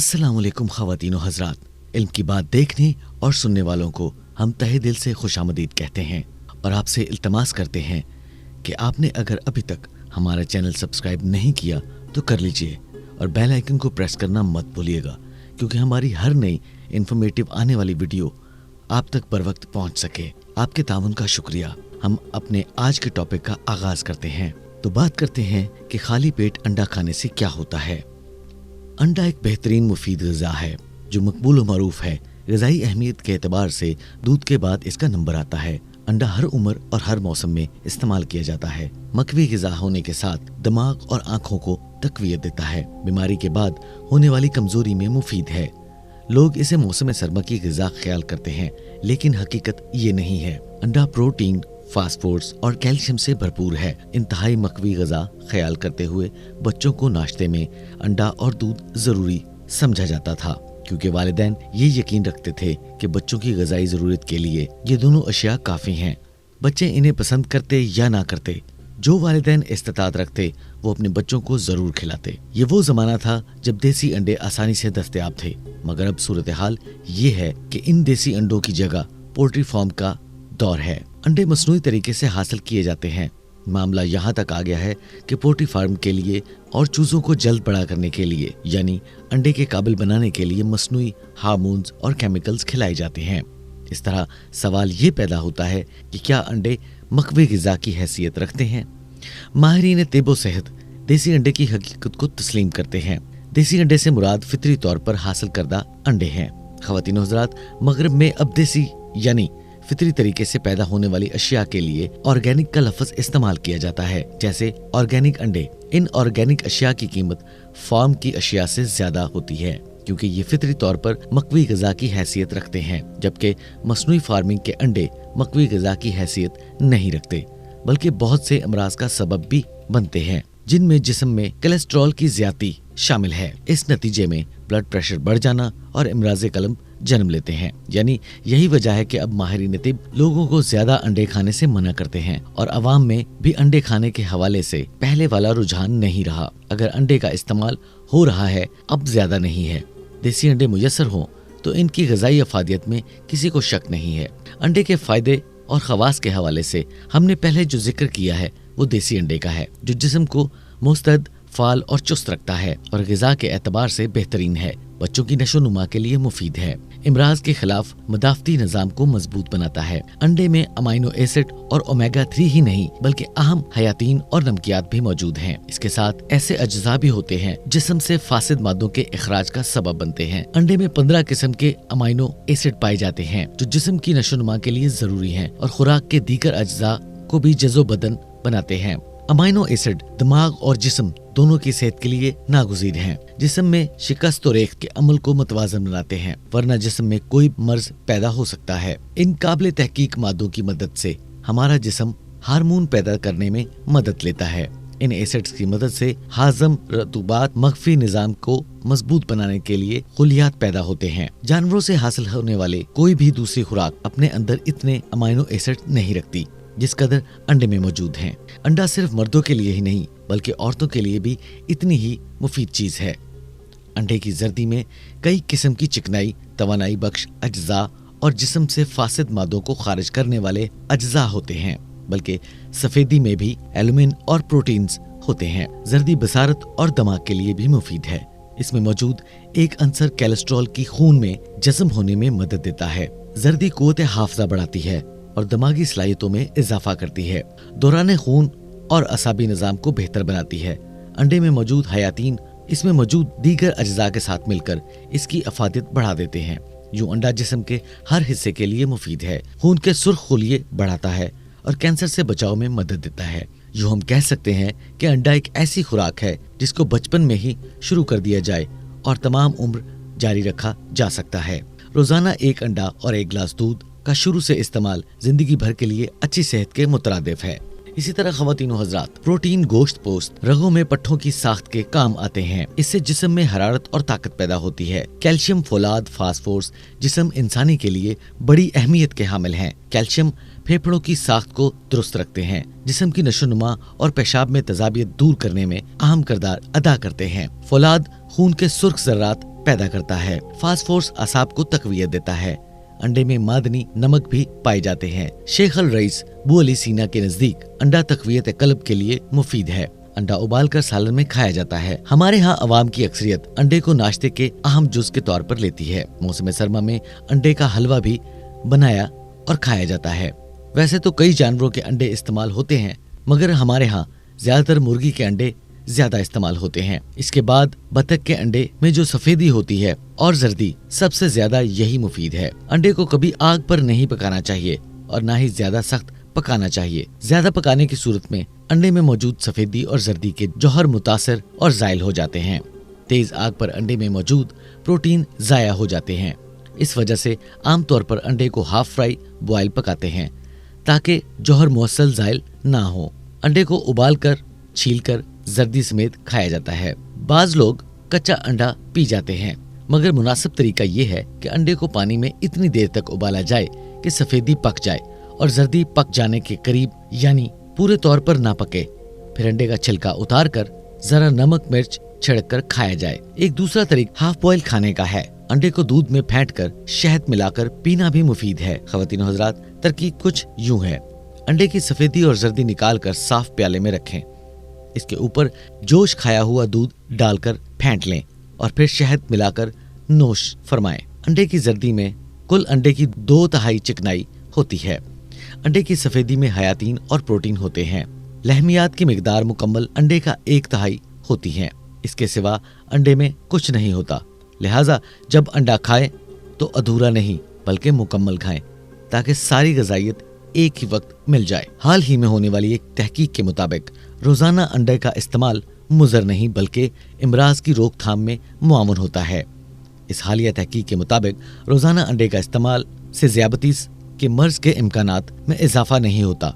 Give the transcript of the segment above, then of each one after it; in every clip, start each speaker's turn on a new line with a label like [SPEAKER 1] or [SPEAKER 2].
[SPEAKER 1] अस्सलाम वालेकुम ख़वातीन व हज़रात। इल्म की बात देखने और सुनने वालों को हम तहे दिल से खुशामदीद कहते हैं और आपसे इल्तमास करते हैं कि आपने अगर अभी तक हमारा चैनल सब्सक्राइब नहीं किया तो कर लीजिए और बेल आइकन को प्रेस करना मत भूलिएगा, क्योंकि हमारी हर नई इन्फॉर्मेटिव आने वाली वीडियो आप तक बर वक्त पहुँच सके। आपके ताउन का शुक्रिया। हम अपने आज के टॉपिक का आगाज करते हैं। तो बात करते हैं कि खाली पेट अंडा खाने से क्या होता है। अंडा एक बेहतरीन मुफीद ग़िज़ा है जो मकबूल व मरूफ है। ग़िज़ाई अहमियत के एतबार से दूध के बाद इसका नंबर आता है। अंडा हर उम्र और हर मौसम में इस्तेमाल किया जाता है। मकवी ग़िज़ा होने के साथ दिमाग और आँखों को तक़वियत देता है। बीमारी के बाद होने वाली कमजोरी में मुफीद है। लोग इसे मौसम सरमा की ग़िज़ा ख्याल करते हैं, लेकिन हकीकत ये नहीं है। अंडा प्रोटीन, फास्फोरस और कैल्शियम से भरपूर है। इंतहाई मकवी ग़िज़ा ख्याल करते हुए बच्चों को नाश्ते में अंडा और दूध ज़रूरी समझा जाता था, क्योंकि वालिदैन ये यकीन रखते थे कि बच्चों की ग़िज़ाई ज़रूरत के लिए ये दोनों अशिया काफ़ी हैं। बच्चे इन्हें पसंद करते या ना करते, जो वालिदैन इस्तिताअत रखते वो अपने बच्चों को ज़रूर खिलाते। ये वो ज़माना था जब देसी अंडे आसानी से दस्तयाब थे, मगर अब सूरत हाल ये है कि इन देसी अंडों की जगह पोल्ट्री फार्म का दौर है। अंडे मसनूई तरीके से हासिल किए जाते हैं। मामला यहाँ तक आ गया है कि पोल्ट्री फार्म के लिए और चूज़ों को जल्द बड़ा करने के लिए, यानी अंडे के काबिल बनाने के लिए मसनूई हार्मोन्स और केमिकल्स खिलाए जाते हैं। इस तरह सवाल ये पैदा होता है कि क्या अंडे मकवी ग़िज़ा की हैसियत रखते हैं? माहिरीन तिब सेहत देसी अंडे की हकीकत को तस्लीम करते हैं। देसी अंडे से मुराद फितरी तौर पर हासिल करदा अंडे हैं। ख़वातीन व हज़रात, मगरब में अब देसी यानी फितरी तरीके से पैदा होने वाली अशिया के लिए ऑर्गेनिक का लफ्ज़ इस्तेमाल किया जाता है, जैसे ऑर्गेनिक अंडे। इन ऑर्गेनिक अशिया की कीमत फार्म की अशिया से ज्यादा होती है, क्योंकि ये फितरी तौर पर मकवी ग़िज़ा की हैसियत रखते हैं, जबकि मसनूई फार्मिंग के अंडे मकवी ग़िज़ा की हैसियत नहीं रखते, बल्कि बहुत से अमराज का सबब भी बनते हैं, जिनमें जिस्म में कोलेस्ट्रॉल की ज़्यादती शामिल है। इस नतीजे में ब्लड प्रेशर बढ़ जाना और इमराज़ कलम जन्म लेते हैं। यानी यही वजह है कि अब माहिरीन तिब लोगों को ज्यादा अंडे खाने से मना करते हैं और अवाम में भी अंडे खाने के हवाले से पहले वाला रुझान नहीं रहा। अगर अंडे का इस्तेमाल हो रहा है, अब ज्यादा नहीं है। देसी अंडे मुयस्सर हों तो इनकी ग़िज़ाई अफादियत में किसी को शक नहीं है। अंडे के फायदे और खवास के हवाले से हमने पहले जो जिक्र किया है वो देसी अंडे का है, जो जिस्म को मुस्तैद, फाल और चुस्त रखता है और ग़िज़ा के एतबार से बेहतरीन है। बच्चों की नशोनुमा के लिए मुफीद है। इमराज के खिलाफ मदाफ़ती निज़ाम को मजबूत बनाता है। अंडे में अमाइनो एसिड और ओमेगा 3 ही नहीं बल्कि अहम हयातीन और नमकियात भी मौजूद हैं। इसके साथ ऐसे अज्जा भी होते हैं जिस्म से फासिद मादों के इखराज का सबब बनते हैं। अंडे में 15 किस्म के अमाइनो एसिड पाए जाते हैं, जो जिस्म की नशोनुमा के लिए जरूरी हैं और खुराक के दीगर अज्जा को भी जज़ो बदन बनाते हैं। अमाइनो एसिड दिमाग और जिस्म दोनों की सेहत के लिए नागुज़ीर हैं। जिस्म में शिकस्त और रेख के अमल को मुतवाज़न बनाते हैं, वरना जिस्म में कोई मर्ज पैदा हो सकता है। इन काबिल तहकीक मादों की मदद से हमारा जिस्म हार्मोन पैदा करने में मदद लेता है। इन एसिड्स की मदद से हाजम, रतूबात, मख्फी निज़ाम को मजबूत बनाने के लिए खुलियात पैदा होते हैं। जानवरों से हासिल होने वाले कोई भी दूसरी खुराक अपने अंदर इतने अमाइनो एसिड नहीं रखती जिस कदर अंडे में मौजूद हैं। अंडा सिर्फ मर्दों के लिए ही नहीं बल्कि औरतों के लिए भी इतनी ही मुफीद चीज है। अंडे की जर्दी में कई किस्म की चिकनाई, तवानाई बख्श अज्जा और जिस्म से फासिद मादों को खारिज करने वाले अज्जा होते हैं, बल्कि सफेदी में भी एल्यूमिन और प्रोटीन्स होते हैं। जर्दी बसारत और दिमाग के लिए भी मुफीद है। इसमें मौजूद एक अंसर कोलेस्ट्रॉल की खून में जज़्म होने में मदद देता है। जर्दी क़ुव्वत हाफ़िज़ा बढ़ाती है और दिमागी सलाहियतों में इजाफा करती है। दौरान खून और असाबी निज़ाम को बेहतर बनाती है। अंडे में मौजूद हयातीन इसमें मौजूद दीगर अज्जा के साथ मिलकर इसकी अफादियत बढ़ा देते हैं। यूं अंडा जिस्म के हर हिस्से के लिए मुफीद है। खून के सुर्ख खुलिये बढ़ाता है और कैंसर से बचाव में मदद देता है। यूं हम कह सकते हैं कि अंडा एक ऐसी खुराक है जिसको बचपन में ही शुरू कर दिया जाए और तमाम उम्र जारी रखा जा सकता है। रोजाना एक अंडा और एक गिलास दूध का शुरू से इस्तेमाल जिंदगी भर के लिए अच्छी सेहत के मुतरादिफ है। इसी तरह ख़वातीन व हज़रात, प्रोटीन गोश्त पोस्ट रगों में पट्ठों की साख्त के काम आते हैं। इससे जिस्म में हरारत और ताकत पैदा होती है। कैल्शियम, फौलाद, फास्फोरस जिस्म इंसानी के लिए बड़ी अहमियत के हामिल हैं। कैल्शियम फेफड़ों की साख्त को दुरुस्त रखते हैं, जिस्म की नशोनुमा और पेशाब में तजाबियत दूर करने में अहम किरदार अदा करते हैं। फौलाद खून के सुर्ख ज़र्रात पैदा करता है। फास्फोरस असाब को तकवीयत देता है। अंडे में मादनी नमक भी पाए जाते हैं। शेख अल रईस बू अली सीना के नजदीक अंडा तकवीयत कल्ब के लिए मुफीद है। अंडा उबालकर सालन में खाया जाता है। हमारे यहाँ अवाम की अक्सरियत अंडे को नाश्ते के अहम जुज के तौर पर लेती है। मौसम सरमा में अंडे का हलवा भी बनाया और खाया जाता है। वैसे तो कई जानवरों के अंडे इस्तेमाल होते हैं, मगर हमारे यहाँ ज्यादातर मुर्गी के अंडे ज्यादा इस्तेमाल होते हैं। इसके बाद बतख के अंडे में जो सफेदी होती है और जर्दी, सबसे ज्यादा यही मुफीद है। अंडे को कभी आग पर नहीं पकाना चाहिए और ना ही ज्यादा सख्त पकाना चाहिए। ज्यादा पकाने की सूरत में अंडे में मौजूद सफेदी और जर्दी के जौहर मुतासर और जायल हो जाते हैं। तेज आग पर अंडे में मौजूद प्रोटीन जाया हो जाते हैं। इस वजह से आमतौर पर अंडे को हाफ फ्राई बॉयल पकाते हैं ताकि जौहर मुअस्सल जायल ना हो। अंडे को उबालकर, छीलकर जर्दी समेत खाया जाता है। बाज लोग कच्चा अंडा पी जाते हैं, मगर मुनासिब तरीका ये है कि अंडे को पानी में इतनी देर तक उबाला जाए कि सफेदी पक जाए और जर्दी पक जाने के करीब यानी पूरे तौर पर ना पके। फिर अंडे का छिलका उतार कर जरा नमक मिर्च छिड़क कर खाया जाए। एक दूसरा तरीका हाफ बॉयल खाने का है। अंडे को दूध में फेंट कर शहद मिलाकर पीना भी मुफीद है। ख़वातीन हज़रात, तरकीब कुछ यूं है। अंडे की सफेदी और जर्दी निकाल कर साफ प्याले में रखें। इसके ऊपर जोश खाया हुआ दूध डालकर फेंट लें और फिर शहद मिलाकर नोश फरमाएं। अंडे की जर्दी में कुल अंडे की 2/3 चिकनाई होती है। अंडे की सफेदी में हयातीन और प्रोटीन होते हैं। लहमियात की मिकदार मुकम्मल अंडे का 1/3 होती है। इसके सिवा अंडे में कुछ नहीं होता। लिहाजा जब अंडा खाएं तो अधूरा नहीं बल्कि मुकम्मल खाएं ताकि सारी गजाइत एक ही वक्त मिल जाए। हाल ही में होने वाली एक तहकीक के मुताबिक रोजाना अंडे का इस्तेमाल मुज़र नहीं बल्कि इमराज की रोकथाम में मुआवन होता है। इस हालिया तहकीक के मुताबिक रोजाना अंडे का इस्तेमाल से ज़ियाबतीस के मर्ज के इम्कानात में इजाफा नहीं होता।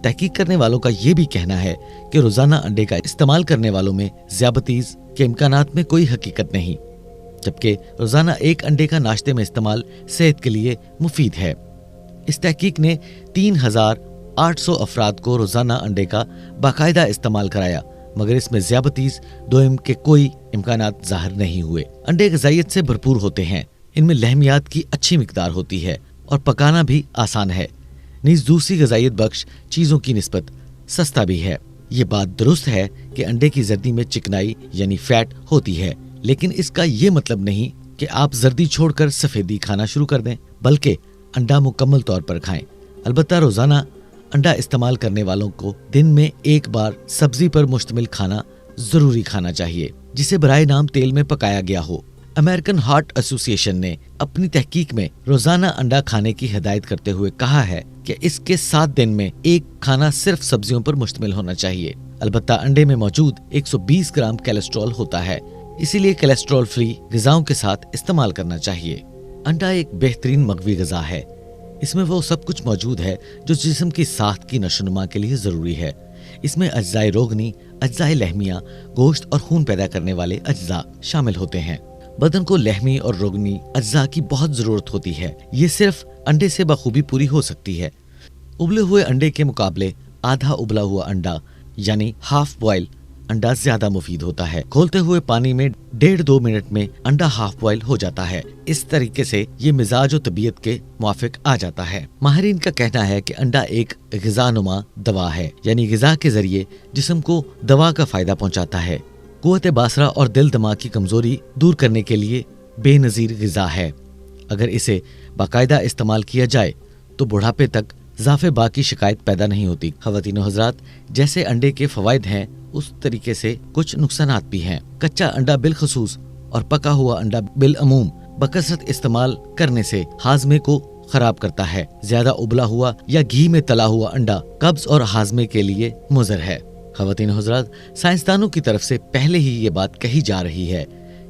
[SPEAKER 1] तहकीक करने वालों का ये भी कहना है कि रोजाना अंडे का इस्तेमाल करने वालों में ज़ियाबतीस के इम्कानात में कोई हकीकत नहीं, जबकि रोजाना एक अंडे का नाश्ते में इस्तेमाल सेहत के लिए मुफीद है। इस तहकीक ने 3800 अफराद को रोजाना अंडे का बाकायदा इस्तेमाल कराया, मगर इसमें ज़ियाबतीस दोइम के कोई इम्कानात ज़ाहिर नहीं हुए। अंडे ग़िज़ाइयत से भरपूर होते हैं। इनमें लहमियात की अच्छी मिकदार होती है और पकाना भी आसान है। नीज़ दूसरी ग़िज़ाइयत बख्श चीज़ों की निस्बत सस्ता भी है। ये बात दुरुस्त है कि अंडे की जर्दी में चिकनाई यानी फैट होती है, लेकिन इसका ये मतलब नहीं कि आप जर्दी छोड़कर सफेदी खाना शुरू कर दें, बल्कि अंडा मुकम्मल तौर पर खाएं। अलबत्ता रोजाना अंडा इस्तेमाल करने वालों को दिन में एक बार सब्जी पर मुश्तमिल खाना जरूरी खाना चाहिए, जिसे बराए नाम तेल में पकाया गया हो। अमेरिकन हार्ट एसोसिएशन ने अपनी तहकीक में रोजाना अंडा खाने की हिदायत करते हुए कहा है कि इसके 7 दिन में एक खाना सिर्फ सब्जियों पर मुश्तमिल होना चाहिए। अलबत्ता अंडे में मौजूद 120 ग्राम कोलेस्ट्रॉल होता है, इसीलिए कोलेस्ट्रॉल फ्री ग़िज़ाओं के साथ इस्तेमाल करना चाहिए। अंडा एक बेहतरीन मग़वी ग़िज़ा है। इसमें वो सब कुछ मौजूद है जो जिस्म की साख्त की नशोनुमा के लिए ज़रूरी है। इसमें अज्जाए रोगनी, अज्जाए लहमिया, गोश्त और खून पैदा करने वाले अज्जा शामिल होते हैं। बदन को लहमी और रोगनी अज्जा की बहुत ज़रूरत होती है। ये सिर्फ अंडे से बखूबी पूरी हो सकती है। उबले हुए अंडे के मुकाबले आधा उबला हुआ अंडा यानी हाफ बॉयल अंडा ज्यादा मुफीद होता है। खोलते हुए पानी में 1.5-2 मिनट में अंडा हाफ बॉयल हो जाता है। इस तरीके से ये मिजाज और तबीयत के मुआफिक आ जाता है। माहिरीन का कहना है कि अंडा एक ग़िज़ानुमा दवा है, यानी ग़िज़ा के जरिए जिस्म को दवा का फायदा पहुंचाता है। कुव्वत बासरा और दिल दिमाग की कमजोरी दूर करने के लिए बेनज़ीर ग़िज़ा है। अगर इसे बाकायदा इस्तेमाल किया जाए तो बुढ़ापे तक ज़ाफ़े बा की शिकायत पैदा नहीं होती। ख़वातीन हज़रात, जैसे अंडे के फ़वाइद हैं उस तरीके से कुछ नुकसानात भी हैं। कच्चा अंडा बिलखसूस और पका हुआ अंडा बिलअमूम बकसरत इस्तेमाल करने से हाजमे को खराब करता है। ज्यादा उबला हुआ या घी में तला हुआ अंडा कब्ज और हाजमे के लिए मुज़र है। ख़वातीन हज़रात, साइंसदानों की तरफ से पहले ही ये बात कही जा रही है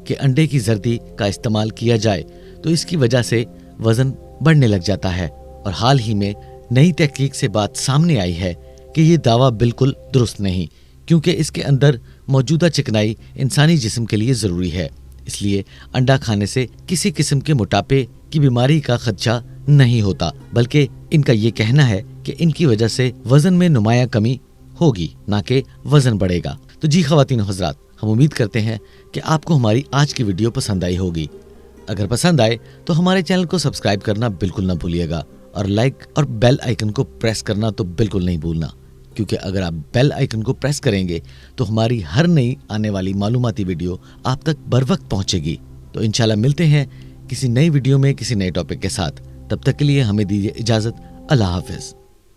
[SPEAKER 1] कि अंडे की जर्दी का इस्तेमाल किया जाए तो इसकी वजह से वजन बढ़ने लग जाता है, और हाल ही में नई तहकीक से बात सामने आई है कि ये दावा बिल्कुल दुरुस्त नहीं, क्योंकि इसके अंदर मौजूदा चिकनाई इंसानी जिस्म के लिए ज़रूरी है। इसलिए अंडा खाने से किसी किस्म के मोटापे की बीमारी का खदशा नहीं होता, बल्कि इनका ये कहना है कि इनकी वजह से वजन में नुमाया कमी होगी, ना कि वजन बढ़ेगा। तो जी ख़वातीन हज़रात, हम उम्मीद करते हैं कि आपको हमारी आज की वीडियो पसंद आई होगी। अगर पसंद आए तो हमारे चैनल को सब्सक्राइब करना बिल्कुल ना भूलिएगा और लाइक और बेल आइकन को प्रेस करना तो बिल्कुल नहीं भूलना, क्योंकि अगर आप बेल आइकन को प्रेस करेंगे तो हमारी हर नई आने वाली मालूमाती वीडियो आप तक बर वक्त पहुंचेगी। तो इंशाल्लाह मिलते हैं किसी नई वीडियो में किसी नए टॉपिक के साथ। तब तक के लिए हमें दीजिए इजाजत। अल्लाह हाफिज।